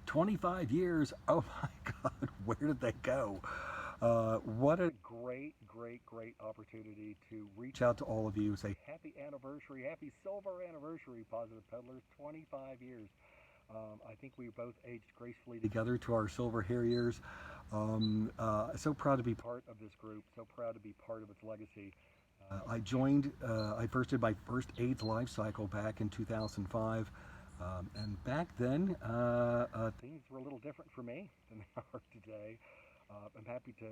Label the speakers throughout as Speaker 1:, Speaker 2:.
Speaker 1: 25 years. Oh my God, where did they go? What a great opportunity to reach out to all of you, say happy anniversary, happy silver anniversary, Positive Peddlers, 25 years. I think we both aged gracefully together to our silver hair years. So proud to be part of this group, so proud to be part of its legacy. I first did my first AIDS life cycle back in 2005. And back then, things were a little different for me than they are today. I'm happy to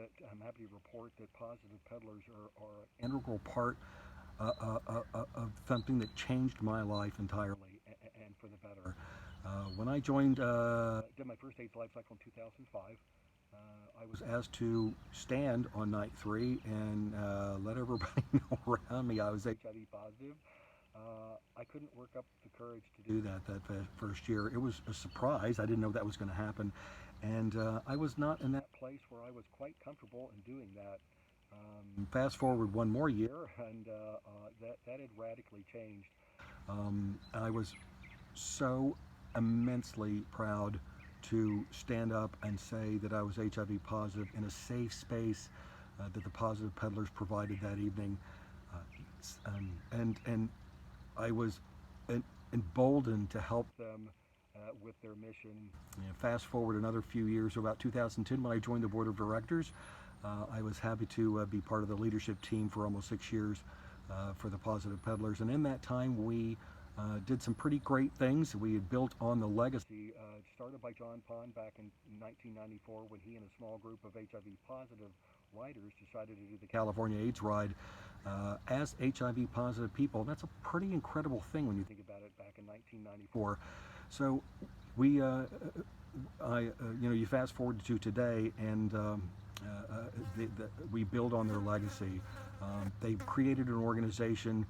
Speaker 1: report that Positive Peddlers are an integral part of something that changed my life entirely and for the better. When I did my first AIDS life cycle in 2005. I was asked to stand on night three and let everybody know around me I was HIV positive. I couldn't work up the courage to do that first year. It was a surprise. I didn't know that was going to happen, and I was not in that place where I was quite comfortable in doing that. Fast forward one more year, and that had radically changed. I was so immensely proud to stand up and say that I was HIV positive in a safe space that the Positive Peddlers provided that evening. And I was emboldened to help them with their mission. You know, fast forward another few years, about 2010, when I joined the board of directors, I was happy to be part of the leadership team for almost 6 years for the Positive Peddlers. And in that time, we did some pretty great things. We had built on the legacy started by John Pond back in 1994 when he and a small group of HIV positive riders decided to do the California AIDS Ride as HIV positive people. That's a pretty incredible thing when you think about it back in 1994. So we, you fast forward to today, and we build on their legacy. They've created an organization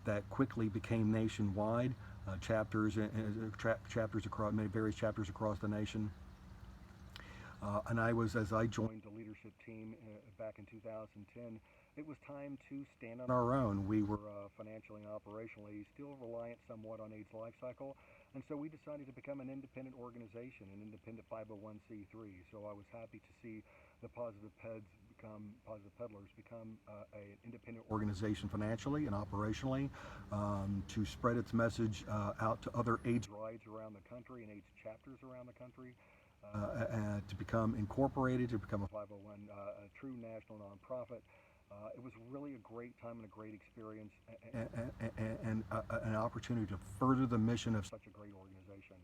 Speaker 1: that quickly became nationwide, chapters across various chapters across the nation. And as I joined the leadership team back in 2010, it was time to stand on our own. We were financially and operationally still reliant somewhat on AIDS Life Cycle, and so we decided to become an independent organization, an independent 501c3. So I was happy to see the Positive Peddlers become an independent organization financially and operationally, to spread its message out to other AIDS rides around the country and AIDS chapters around the country. To become incorporated, to become a 501, a true national nonprofit. It was really a great time and a great experience, and an opportunity to further the mission of such a great organization.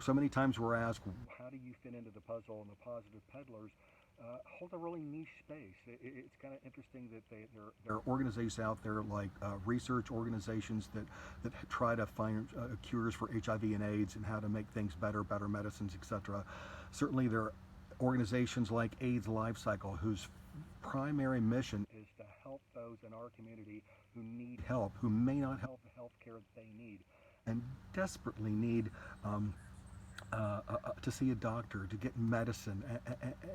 Speaker 1: So many times we're asked, how do you fit into the puzzle? And the Positive Peddlers hold a really niche space. It's kind of interesting that there are organizations out there like research organizations that try to find cures for HIV and AIDS and how to make things better medicines, etc. Certainly there are organizations like AIDS Life Cycle, whose primary mission is to help those in our community who need help, who may not have the health care that they need and desperately need to see a doctor, to get medicine,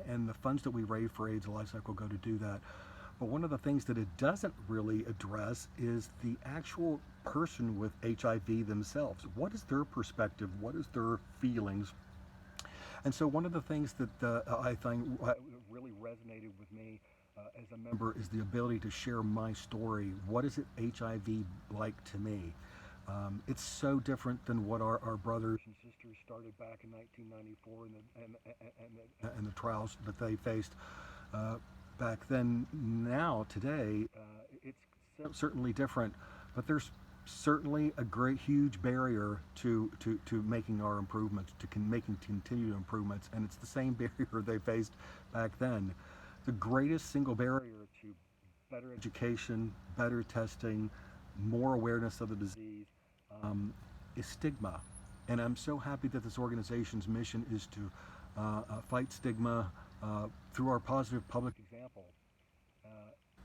Speaker 1: and the funds that we raise for AIDS Life Cycle go to do that. But one of the things that it doesn't really address is the actual person with HIV themselves. What is their perspective? What is their feelings? And so one of the things that I think really resonated with me as a member is the ability to share my story. What is it HIV like to me? It's so different than what our brothers and sisters started back in 1994 and the trials that they faced back then. Now, today, it's certainly different, but there's certainly a huge barrier to making our improvements, to making continued improvements, and it's the same barrier they faced back then. The greatest single barrier to better education, better testing, more awareness of the disease is stigma. And I'm so happy that this organization's mission is to fight stigma through our positive public example.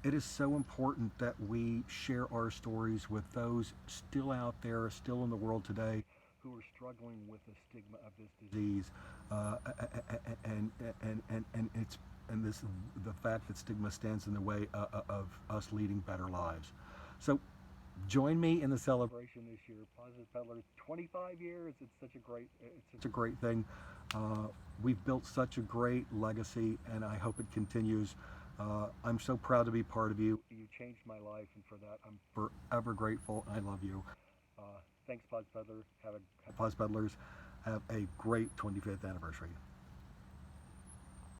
Speaker 1: It is so important that we share our stories with those still out there, still in the world today, who are struggling with the stigma of this disease, and the fact that stigma stands in the way of us leading better lives. So Join me in the celebration this year. Positive Peddlers, 25 years. It's such a great thing. We've built such a great legacy, and I hope it continues. I'm so proud to be part of you. You changed my life, and for that, I'm forever grateful. I love you. Thanks, Positive Peddlers. Have a great 25th anniversary.